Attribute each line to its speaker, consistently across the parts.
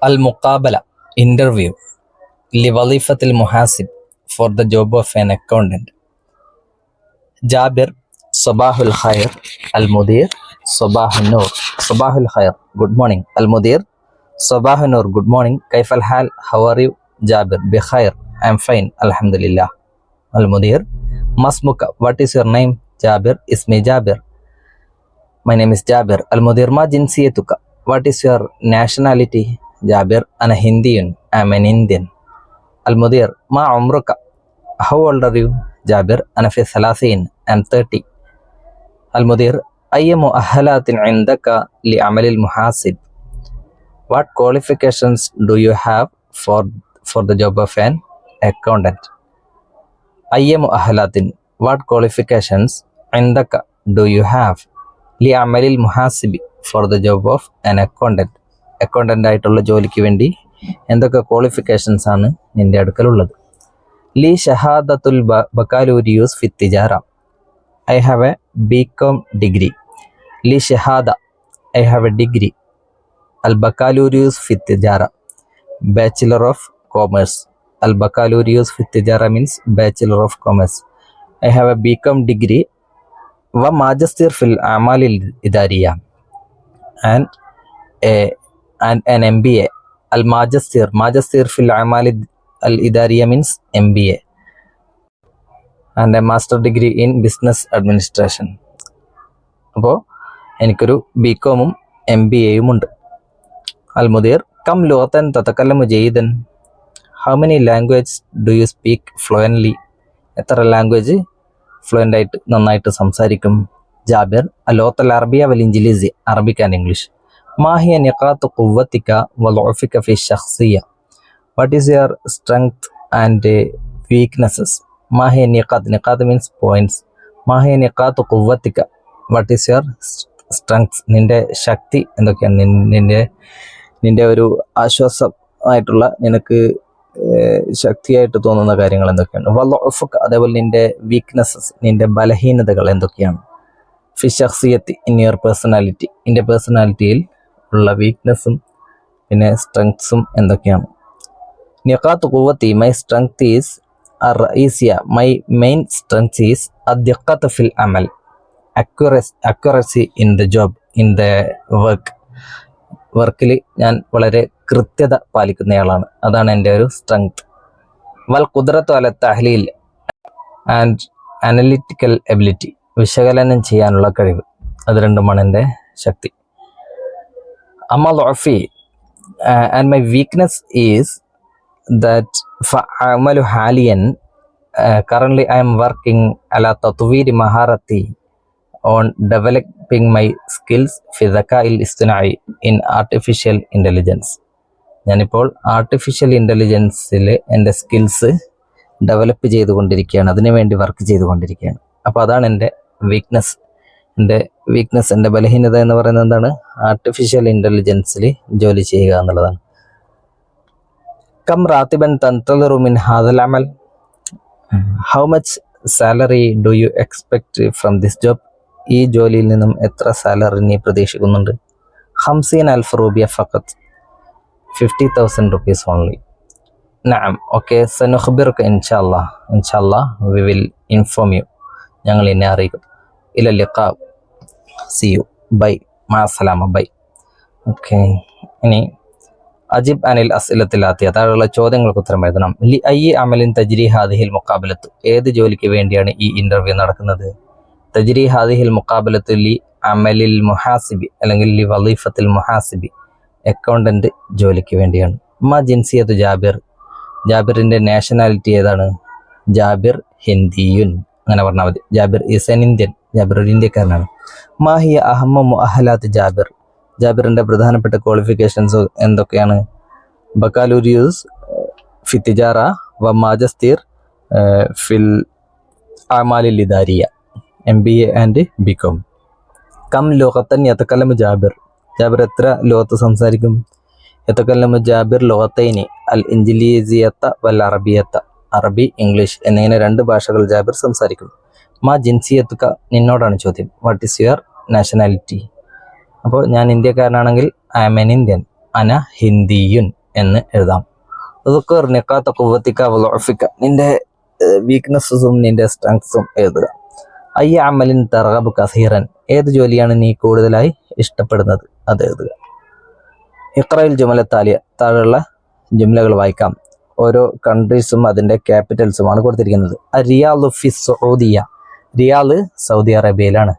Speaker 1: Al-Muqabala interview Liwalifatil Muhasib for the job of an accountant. Jabir Sabahul Khair Al-Mudir Sabahul Noor Sabahul Khair, good morning. Al-Mudir Sabahul Noor, good morning. Kaifal Hal, how are you? Jabir Bi Khair, I am fine, Alhamdulillah. Al-Mudir Masmuka, what is your name? Jabir Ismi Jabir, my name is Jabir. Al-Mudir Ma jinsiyatuka, what is your nationality? Jabir Ana Hindiyun, I am an Indian. Al-Mudir Ma umruka, how old are you? Jabir Ana fi thalathin, I am 30. Al-Mudir Ayya mu'ahalatin indaka li amalil muhasib, what qualifications do you have for the job of an accountant? Ayya mu'ahalatin, what qualifications indaka do you have li amalil muhasibi, for the job of an accountant? Accountant ആയിട്ടുള്ള ജോലിക്ക് വേണ്ടി എന്തൊക്കെ qualifications ആണ് നിൻ്റെ അടുക്കലുള്ളത്? ലി ഷഹാദത്തുൽ ബക്കാലൂരിയൂസ് ഫി തിജാറ, I have a BCom degree. ലി ഷഹാദ, ഐ ഹാവ് എ ഡിഗ്രി. അൽ ബക്കാലൂരിയൂസ് ഫി തിജാറ, ബാച്ചിലർ ഓഫ് കോമേഴ്സ്. അൽ ബക്കാലൂരിയൂസ് ഫി തിജാറ means bachelor of commerce. I have a BCom degree വ മാജിസ്റ്റർ ഫിൽ അമാലിൽ ഇദാരിയ and an MBA. Magister fil amal al idariya means MBA, and a master degree in business administration. അപ്പോൾ എനിക്കൊരു ബികോമും MBAയും ഉണ്ട്. Al-Mudir kam lughatan tatakallamu jayidan, how many languages do you speak fluently? എത്ര language fluent ആയിട്ട് നന്നായിട്ട് സംസാരിക്കും? ജാബിർ അൽ-ലുഗ്ഹത്തുൽ അറബിയ വൽ ഇൻജിലീസി, Arabic and English. ما هي نقاط قوتك وضعفك في الشخصية, what is your strength and weaknesses? ما هي نقاط means points. ما هي نقاط قوتك, what is your strengths, നിൻ്റെ ശക്തി എന്തൊക്കെയാണ്? നിൻ്റെ ഒരു ആശ്വാസമായിട്ടുള്ള, നിനക്ക് ശക്തിയായിട്ട് തോന്നുന്ന കാര്യങ്ങൾ എന്തൊക്കെയാണ്? വളുഫുക, അതേപോലെ നിൻ്റെ വീക്ക്നെസ്സസ്, നിൻ്റെ ബലഹീനതകൾ എന്തൊക്കെയാണ്? ഫി ശഖ്സിയത്തി, ഇൻ യുവർ പേഴ്സണാലിറ്റി, നിൻ്റെ പേഴ്സണാലിറ്റിയിൽ ഉള്ള വീക്ക്നെസ്സും പിന്നെ സ്ട്രെങ്ത്സും എന്തൊക്കെയാണ്? നിഖാത്ത് ഖുവത്തി, മൈ സ്ട്രെങ്ത് ഈസ് അർ-റഈസിയ, മൈ മെയിൻ സ്ട്രെങ്ത് ഈസ് അദ്ദിഖത്ത് ഫിൽ അമൽ, accuracy in the job, in the വർക്കിൽ ഞാൻ വളരെ കൃത്യത പാലിക്കുന്നയാളാണ്, അതാണ് എൻ്റെ ഒരു സ്ട്രെങ്ത്. വൽ ഖുദ്റത്തു അല തഹ്ലീൽ ആൻഡ് അനലിറ്റിക്കൽ എബിലിറ്റി, വിശകലനം ചെയ്യാനുള്ള കഴിവ്, അത് രണ്ടുമാണ് എൻ്റെ ശക്തി. Amma ضعفي and my weakness is that فأعمل حاليا currently I am working على تطوير مهارتي on developing my skills في الذكاء الاصطناعي in artificial intelligence. ഞാനിപ്പോൾ ആർട്ടിഫിഷ്യൽ ഇൻ്റലിജൻസിൽ എൻ്റെ സ്കിൽസ് ഡെവലപ്പ് ചെയ്തുകൊണ്ടിരിക്കുകയാണ്, അതിനു വേണ്ടി വർക്ക് ചെയ്തുകൊണ്ടിരിക്കുകയാണ്. അപ്പോൾ അതാണ് എൻ്റെ വീക്ക്നെസ്. എൻ്റെ ബലഹീനത എന്ന് പറയുന്നത് എന്താണ്? ആർട്ടിഫിഷ്യൽ ഇൻ്റലിജൻസിൽ ജോലി ചെയ്യുക എന്നുള്ളതാണ്. കം റാത്തിബൻ തൻതളിറു മിൻ ഹാദൽ അമൽ, how much salary do you expect from this job, ഈ ജോലിയിൽ നിന്നും എത്ര സാലറി നീ പ്രതീക്ഷിക്കുന്നുണ്ട്? 50,000 രൂപ ഫഖത്ത്, 50,000 rupees ഓൺലി. നഅം, ഓക്കെ, സനുഖ്ബിറുക ഇൻഷാല്ലാ വി വിൽ ഇൻഫോം യു, ഞങ്ങൾ എന്നെ അറിയിക്കും. ഇല ലിഖാ, സി യു, ബൈ, മാസലാമ, ബൈ. ഓക്കെ, ഇനി അജിബ് അനിൽ അസ്ഇലത്തിലാത്തിയ, താഴെയുള്ള ചോദ്യങ്ങൾക്ക് ഉത്തരം എഴുതണം. ലി അയ്യി അമലിൻ തജ്രി ഹാദിഹിൽ മുഖാബലത്ത്, ഏത് ജോലിക്ക് വേണ്ടിയാണ് ഈ ഇൻ്റർവ്യൂ നടക്കുന്നത്? തജ്രി ഹാദിഹിൽ മുഖാബലത്ത് ലി അമലിൽ മുഹാസിബി, അല്ലെങ്കിൽ ലി വലീഫത്തിൽ മുഹാസിബി, അക്കൗണ്ടൻ്റ് ജോലിക്ക് വേണ്ടിയാണ്. മാ ജിൻസിയത്ത് ജാബിർ, ജാബിറിൻ്റെ നാഷണാലിറ്റി ഏതാണ്? ജാബിർ ഹിന്ദിയുൻ, അങ്ങനെ പറഞ്ഞാൽ മതി. Jabir is an Indian, Jabir ഒരു ഇന്ത്യക്കാരനാണ്. മാഹിയ അഹമ്മ മുഅഹലാത്ത് ജാബിർ, ജാബിറിൻ്റെ പ്രധാനപ്പെട്ട ക്വാളിഫിക്കേഷൻസ് എന്തൊക്കെയാണ്? ബക്കാലൂരിയൂസ് ഫി തിജാറ വ മാജിസ്റ്റർ ഫിൽ അമാലിൽ ഇദാരിയ, MBA ആൻഡ് ബികോം. കം ലുഗത്തൻ യതകല്ലമു ജാബിർ, ജാബിർ എത്ര ലോകത്ത് സംസാരിക്കും? യതകല്ലമു ജാബിർ ലുഗത്തൈനി, അൽ ഇൻജിലീസിയത്ത വൽ അറബിയത്ത, അറബി ഇംഗ്ലീഷ് എന്നിങ്ങനെ 2 ഭാഷകൾ ജാബിർ സംസാരിക്കും. മാ ജിൻസിയത്തുക, നിന്നോടാണ് ചോദ്യം. What is your nationality? അപ്പോൾ ഞാൻ ഇന്ത്യക്കാരനാണെങ്കിൽ ഐ ആം എൻ ഇന്ത്യൻ, അന ഹിന്ദിയുൻ എന്ന് എഴുതാം. അതൊക്കെ നിക്കാത്ത കുവ്വത്തിക്ക വലുഫിക്ക, നിന്റെ വീക്ക്നെസ്സും നിന്റെ സ്ട്രെങ്സും എഴുതുക. അയ്യ അമലിൻ തർഗബ് കസീറൻ, ഏത് ജോലിയാണ് നീ കൂടുതലായി ഇഷ്ടപ്പെടുന്നത് അത് എഴുതുക. ഇഖ്റയിൽ ജുമലത്താലിയ, താഴെയുള്ള ജുംലകൾ വായിക്കാം. ഓരോ കൺട്രീസും അതിൻ്റെ ക്യാപിറ്റൽസുമാണ് കൊടുത്തിരിക്കുന്നത്. റിയാദ് ഫി സൗദിയ, റിയാദ് സൗദി അറേബ്യയിലാണ്.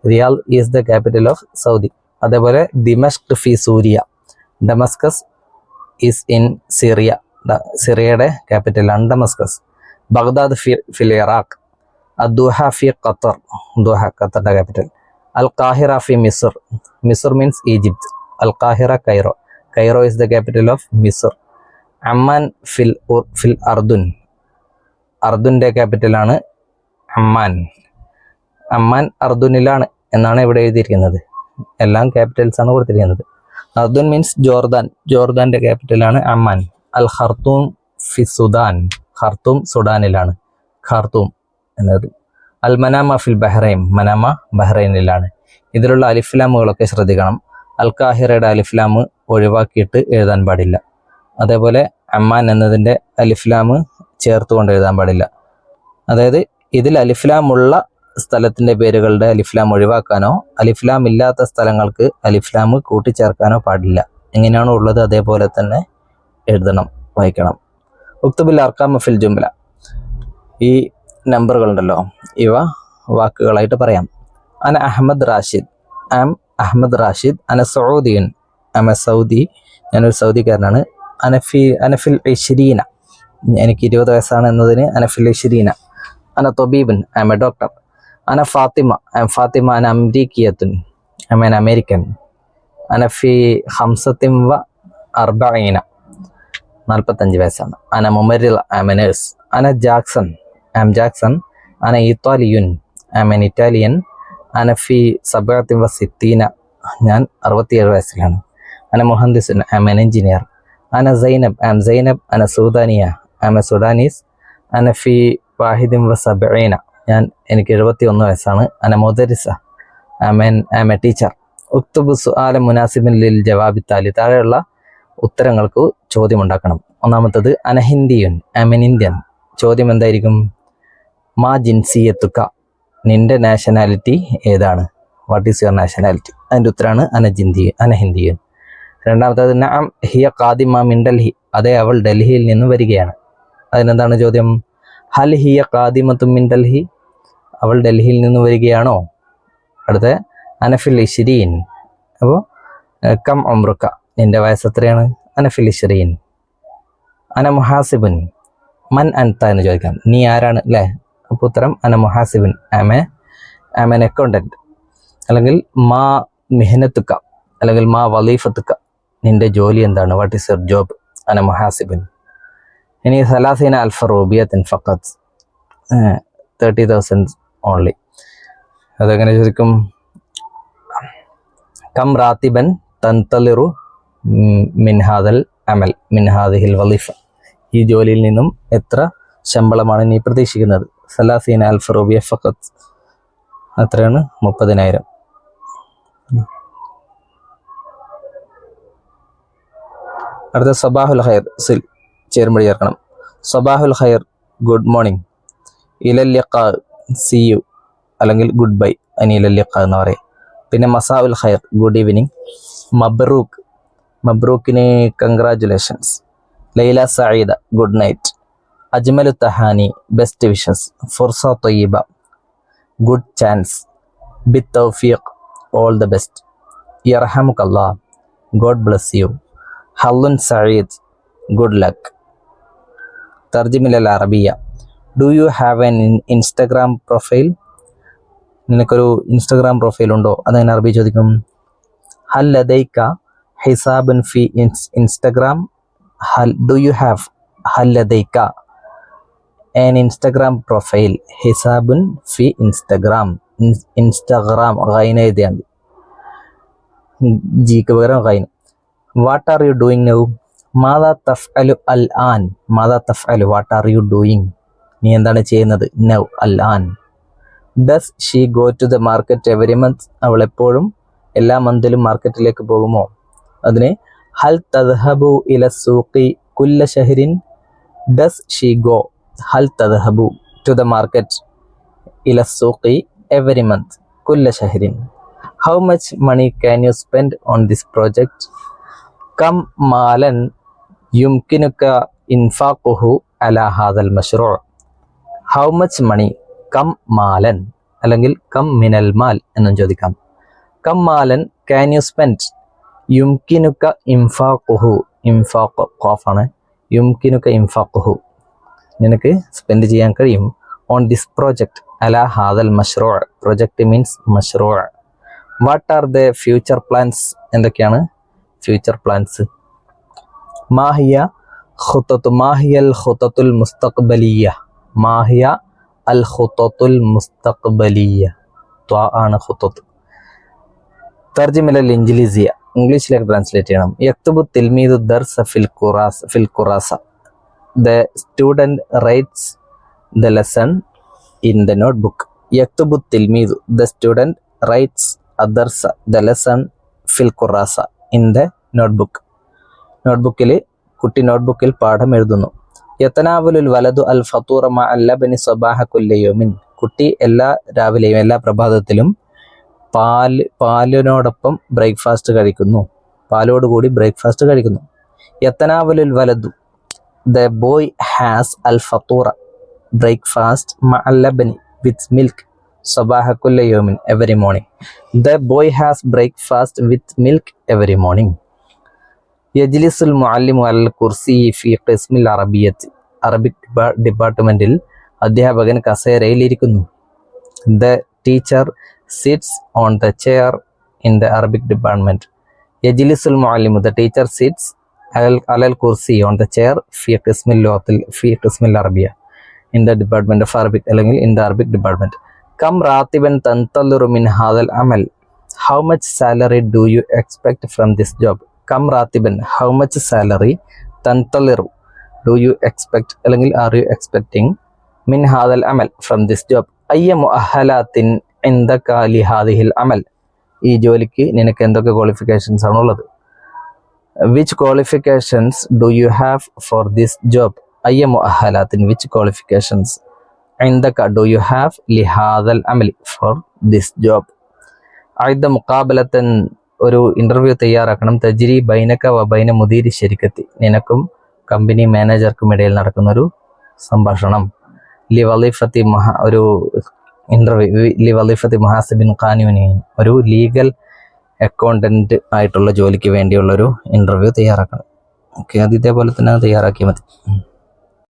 Speaker 1: Riyadh is the capital of Saudi. അതേപോലെ ദിമഷ്ക് ഫി സൂരിയ, ഡമസ്കസ് ഈസ് ഇൻ സിറിയ, സിറിയയുടെ ക്യാപിറ്റലാണ് ഡമസ്കസ്. ബഗ്ദാദ് ഫിൽ ഇറാഖ്, അദ്ദുഹ ഫി ഖത്തർ, ദുഹ ഖത്തറിൻ്റെ ക്യാപിറ്റൽ. അൽ ഖാഹിറ ഫി മിസ്ർ, മിസ്ർ മീൻസ് ഈജിപ്ത്. അൽ ഖാഹിറ Cairo, Cairo is the capital of മിസ്ർ. അമ്മാൻ ഫിൽ അർദുൻ, അർദുൻ്റെ ക്യാപിറ്റലാണ് അമ്മാൻ. അമ്മാൻ അർദുനിലാണ് എന്നാണ് ഇവിടെ എഴുതിയിരിക്കുന്നത്. എല്ലാം ക്യാപിറ്റൽസ് ആണ് കൊടുത്തിരിക്കുന്നത്. അർദുൻ മീൻസ് ജോർദാൻ, ജോർദാൻ്റെ ക്യാപിറ്റലാണ് അമ്മാൻ. അൽ ഖർത്തൂം ഫി സുദാൻ, ഖർത്തൂം സുഡാനിലാണ്, ഖർത്തൂം എന്നത്. അൽ മനാമ ഫിൽ ബഹ്റൈൻ, മനാമ ബഹ്റൈനിലാണ്. ഇതിലുള്ള അലിഫ്ലാമുകളൊക്കെ ശ്രദ്ധിക്കണം. അൽ ഖാഹിറയുടെ അലിഫ്ലാം ഒഴിവാക്കിയിട്ട് എഴുതാൻ പാടില്ല. അതേപോലെ അമ്മാൻ എന്നതിൻ്റെ അലിഫ്ലാം ചേർത്തുകൊണ്ട് എഴുതാൻ പാടില്ല. അതായത് ഇതിൽ അലിഫ്ലാമുള്ള സ്ഥലത്തിൻ്റെ പേരുകളുടെ അലിഫ്ലാം ഒഴിവാക്കാനോ അലിഫ്ലാം ഇല്ലാത്ത സ്ഥലങ്ങൾക്ക് അലിഫ്ലാം കൂട്ടിച്ചേർക്കാനോ പാടില്ല. എങ്ങനെയാണോ ഉള്ളത് അതേപോലെ തന്നെ എഴുതണം, വായിക്കണം. ഉക്തുബിൽ അർക്കാമ ഫിൽ ജുംല, ഈ നമ്പറുകളുണ്ടല്ലോ ഇവ വാക്കുകളായിട്ട് പറയാം. അന അഹമ്മദ് റാഷിദ്, ആം അഹമ്മദ് റാഷിദ്. അന സൗദിയൻ, ആം എ സൗദി, ഞാനൊരു സൗദിക്കാരനാണ്. അനഫിൽ ഇശ്രീന, എനിക്ക് 20 വയസ്സാണ് എന്നതിന് അനഫിൽ ഇശ്രീന. അന തൊബീബൻ, ആം എ ഡോക്ടർ. അന ഫാത്തിമ, ആം ഫാത്തിമ. അന അംരീക്കിയത്തുൻ, ആം എൻ അമേരിക്കൻ. അനഫി ഹംസത്തിം വ അർബഈന, 45 വയസ്സാണ്. അന മുമരിൽ, ആം എ നേഴ്സ്. അന ജാക്സൺ, ആം ജാക്സൺ. അന ഇത്താലിയുൻ, ആം എൻ ഇറ്റാലിയൻ. അനഫി സബഅത്തിൻ വ സിത്തീന, ഞാൻ 67 വയസ്സിലാണ്. അന മുഹന്ദിസുൻ, ആം എൻ എഞ്ചിനീയർ. അന സൈനബ്, ആം സൈനബ്. അന സൂദാനിയ, ആം എ സുഡാനീസ്. അനഫി വാഹിദിൻ വ സബഈന, എനിക്ക് 71 വയസ്സാണ്. അന മുദരിസ, ആം എ ടീച്ചർ. ഉക്തുബ് സുആല മുനാസിബിൻ ലിൽ ജവാബി താലി, താഴെയുള്ള ഉത്തരങ്ങൾക്ക് ചോദ്യം ഉണ്ടാക്കണം. ഒന്നാമത്തത് അന ഹിന്ദിയുൻ, ആം എൻ ഇന്ത്യൻ. ചോദ്യം എന്തായിരിക്കും? മാ ജിൻസിയത്തുക, നിന്റെ നാഷണാലിറ്റി ഏതാണ്? What is your nationality? അതിൻ്റെ ഉത്തരമാണ് അന ഹിന്ദിയുൻ. രണ്ടാമത്തത് നഅം ഹിയ ഖാദിമ മിൻ ഡൽഹി, അതെ അവൾ ഡൽഹിയിൽ നിന്ന് വരികയാണ്. അതിനെന്താണ് ചോദ്യം? ഹൽ ഹിയ ഖാദിമത്തും മിൻ ഡൽഹി, അവൾ ഡൽഹിയിൽ നിന്ന് വരികയാണോ? അടുത്ത അനഫിൽ ഇശ്രീൻ, അപ്പോൾ കം ഉംറുക, നിന്റെ വയസ്സ് എത്രയാണ്? അനഫിൽ ഇശ്രീൻ. അന മുഹാസിബുൻ, മൻ അൻത എന്ന് ചോദിക്കാം, നീ ആരാണ് അല്ലേ? അപ്പോൾ ഉത്തരം അന മുഹാസിബുൻ, ആം എൻ അക്കൗണ്ടൻറ്റ്. അല്ലെങ്കിൽ മാ മിഹനത്തുക, അല്ലെങ്കിൽ മാ വലീഫത്തുക, നിന്റെ ജോലി എന്താണ്? What is your job? അന മുഹാസിബുൻ. ഇനി 30 അൽഫ റൂബിയത്തിൻ ഫഖത്ത്, 30,000 ഓൺലി. അതെങ്ങനെ ചോദിക്കും? കം റാത്തിബൻ തൻതലിറു മിൻ ഹാദൽ അമൽ മിൻ ഹാദിഹിൽ വലീഫ, ഈ ജോലിയിൽ നിന്നും എത്ര ശമ്പളമാണ് നീ പ്രതീക്ഷിക്കുന്നത്? 30 അൽഫ റൂബിയ ഫഖത്ത്, അത്രയാണ് 30,000. അടുത്ത സബാഹുൽ ഖൈർ, സിൽ ചേരുമ്പടി ചേർക്കണം. സബാഹുൽ ഖൈർ, ഗുഡ് മോർണിംഗ്. ഇലൽ ലിഖാ, സി യു, അല്ലെങ്കിൽ ഗുഡ് ബൈ, അനി ഇലൽ ലിഖാ എന്ന് പറയും. പിന്നെ മസാഉൽ ഖൈർ, ഗുഡ് ഈവനിങ്. മബ്രൂക്ക്, മബ്രൂക്കിന് കൺഗ്രാജുലേഷൻസ്. ലൈല സഈദ, ഗുഡ് നൈറ്റ്. അജ്മലു തഹാനി, ബെസ്റ്റ് വിഷസ്. ഫുർസ ത്വയ്യിബ, ഗുഡ് ചാൻസ്. ബിത് തൗഫീഖ്, ഓൾ ദ ബെസ്റ്റ്. യർഹമുകല്ലാഹ്, ഗോഡ് ബ്ലസ് യു. ഹല്ലുൻ സഈദ്, ഗുഡ് ലക്ക്. തർജിമിൽ അറബിയ, do you have an Instagram profile, നിനക്കൊരു ഇൻസ്റ്റഗ്രാം പ്രൊഫൈൽ ഉണ്ടോ? അതങ്ങനെ അറബി ചോദിക്കും. ഹൽ ലദൈക ഹിസാബുൻ ഫി ഇൻസ്റ്റഗ്രാം, ഡു യു ഹാവ് ഹൽ ലദൈക എൻ ഇൻസ്റ്റഗ്രാം പ്രൊഫൈൽ, ഹിസാബുൻ ഫി ഇൻസ്റ്റഗ്രാം. ഇൻസ്റ്റഗ്രാം ഗൈന എഴുതിയാൽ മതി, ജിക്ക് പകരം ഗൈൻ. What are you doing now? മാദാ തഫ്അലു അൽ ആൻ, മാദാ തഫ്അലു, വാട്ട് ആർ യു ഡൂയിങ്, നീ എന്താണ് ചെയ്യുന്നത്? നൗ, അൽ ആൻ. Does she go to the market every month, അവൾ എപ്പോഴും എല്ലാ മന്തിലും മാർക്കറ്റിലേക്ക് പോകുമോ? അതിന് ഹൽ തദ്ഹബു ഇല സൂഖി കുല്ല ഷഹരിൻ. Does she go? ഹൽ തദ്ഹബു ടു ദ മാർക്കറ്റ് ഇല സൂഖി എവറി മന്ത് കുല്ല ഷഹരിൻ. How much money can you spend on this project? കം മാലൻ യുംകിനുക ഇൻഫാഖുഹു അലാ ഹാദൽ മഷ്റൂ. ഹൗ മച്ച് മണി, കം മാലൻ അല്ലെങ്കിൽ കം മിനൽ മാൽ എന്നും ചോദിക്കാം. കം മാലൻ ക്യാൻ യു സ്പെൻഡ്? യുംകിനുക ഇൻഫാഖുഹു, ഇൻഫാഖ് ഖാഫാണ്, യുംകിനുക ഇൻഫാഖുഹു നിനക്ക് സ്പെൻഡ് ചെയ്യാൻ കഴിയും. ഓൺ ദിസ് പ്രോജക്റ്റ് അലാ ഹാദൽ മഷ്റൂ. പ്രൊജക്റ്റ് മീൻസ് മഷ്റൂ. What are the future plans? എന്തൊക്കെയാണ് ഫ്യൂച്ചർ പ്ലാൻസ്? മാഹിയ ഖുത്തത്തു, മാഹിയൽ ഖുത്തത്തുൽ മുസ്തഖ്ബലിയ, മാഹിയ അൽ ഖുത്തത്തുൽ മുസ്തഖ്ബലിയ, ത്വാ ആണ് ഖുത്തത്ത്. തർജിമൽ ഇൻജിലിസിയ, ഇംഗ്ലീഷിലേക്ക് ട്രാൻസ്ലേറ്റ് ചെയ്യണം. യക്തുബു തിൽമീദു ദർസ ഫിൽ ഖുറാസ. The student writes the lesson in the notebook. യക്തുബു തിൽമീദു, ദ സ്റ്റുഡൻറ് റൈറ്റ്സ് അദർസ ദ ലെസൺ ഫിൽ ഖുറാസ ഇൻ ദ നോട്ട്ബുക്ക്. നോട്ട്ബുക്കിൽ കുട്ടി നോട്ട്ബുക്കിൽ പാഠം എഴുതുന്നു. യതനാവലുൽ വലതു അൽ ഫത്തൂറ മഅ ലബനി സ്വബാഹ കുല്ലി യൗമിൻ. കുട്ടി എല്ലാ രാവിലെയും എല്ലാ പ്രഭാതത്തിലും പാലിനോടൊപ്പം ബ്രേക്ക്ഫാസ്റ്റ് കഴിക്കുന്നു, പാലോടുകൂടി ബ്രേക്ക്ഫാസ്റ്റ് കഴിക്കുന്നു. യതനാവലുൽ വലതു, ദ ബോയ് ഹാസ് അൽ ഫത്തൂറ ബ്രേക്ക്ഫാസ്റ്റ് മഅ ലബനി വിത്ത് മിൽക്ക് സ്വബാഹ കുല്ലി യൗമിൻ every morning. The boy has breakfast with milk every morning. യജ്ലിസുൽ മുഅല്ലിമു അലൽ കുർസി ഫി ഖിസ്മിൽ അറബിയ്യത്ത്. അറബിക് ഡിപ്പാർട്ട്മെന്റിൽ അധ്യാപകൻ കസേരയിൽ ഇരിക്കുന്നു. The teacher sits on the chair in the Arabic department. യജ്ലിസുൽ മുഅല്ലിമു, ദ ടീച്ചർ സിറ്റ്സ് അലൽ കുർസി ഓൺ ദ ചെയർ ഫി ഖിസ്മിൽ അറബിയ in the department of Arabic അല്ലെങ്കിൽ ഇൻ ദ അറബിക് ഡിപ്പാർട്ട്മെന്റ്. കം റാത്തിബൻ തൻതളിറു മിൻ ഹാദൽ അമൽ. How much salary do you expect from this job? കം റാത്തിബൻ, ഹൗ മച്ച് സാലറി. തൻതളിറു, ഡു യു എക്സ്പെക്ട് അല്ലെങ്കിൽ ആർ യു എക്സ്പെക്ടിങ്. മിൻ ഹാദൽ അമൽ, ഫ്രം ദിസ് ജോബ്. അയ്യ മുഅഹലാത്തിൻ ഇൻദക ലിഹാദിഹിൽ അമൽ. ഈ ജോലിക്ക് നിനക്ക് എന്തൊക്കെ ക്വാളിഫിക്കേഷൻസ് ആണുള്ളത്? Which qualifications do you have for this job? അയ്യ മുഅഹലാത്തിൻ, വിച്ച് ക്വാളിഫിക്കേഷൻസ്. ഇൻദക, ഡു യു ഹാവ് ലിഹാദൽ അമൽ, ഫോർ ദിസ് ജോബ്. അയ്ദ മുഖാബലത്തൻ, ഒരു ഇന്റർവ്യൂ തയ്യാറാക്കണം. തജ്രി ബൈനക വ ബൈന മുദീരി ശരിക്കത്തി, നിനക്കും കമ്പനി മാനേജർക്കും ഇടയിൽ നടക്കുന്ന ഒരു സംഭാഷണം. ലി വലീഫത്തി ഒരു ഇന്റർവ്യൂ. ലി വലീഫത്തി മുഹാസിബിൻ ഖാനൂനിയൻ, ഒരു ലീഗൽ അക്കൗണ്ടന്റ് ആയിട്ടുള്ള ജോലിക്ക് വേണ്ടിയുള്ളൊരു ഇന്റർവ്യൂ തയ്യാറാക്കണം. ഓക്കെ, അത് ഇതേപോലെ തന്നെ തയ്യാറാക്കിയാൽ മതി.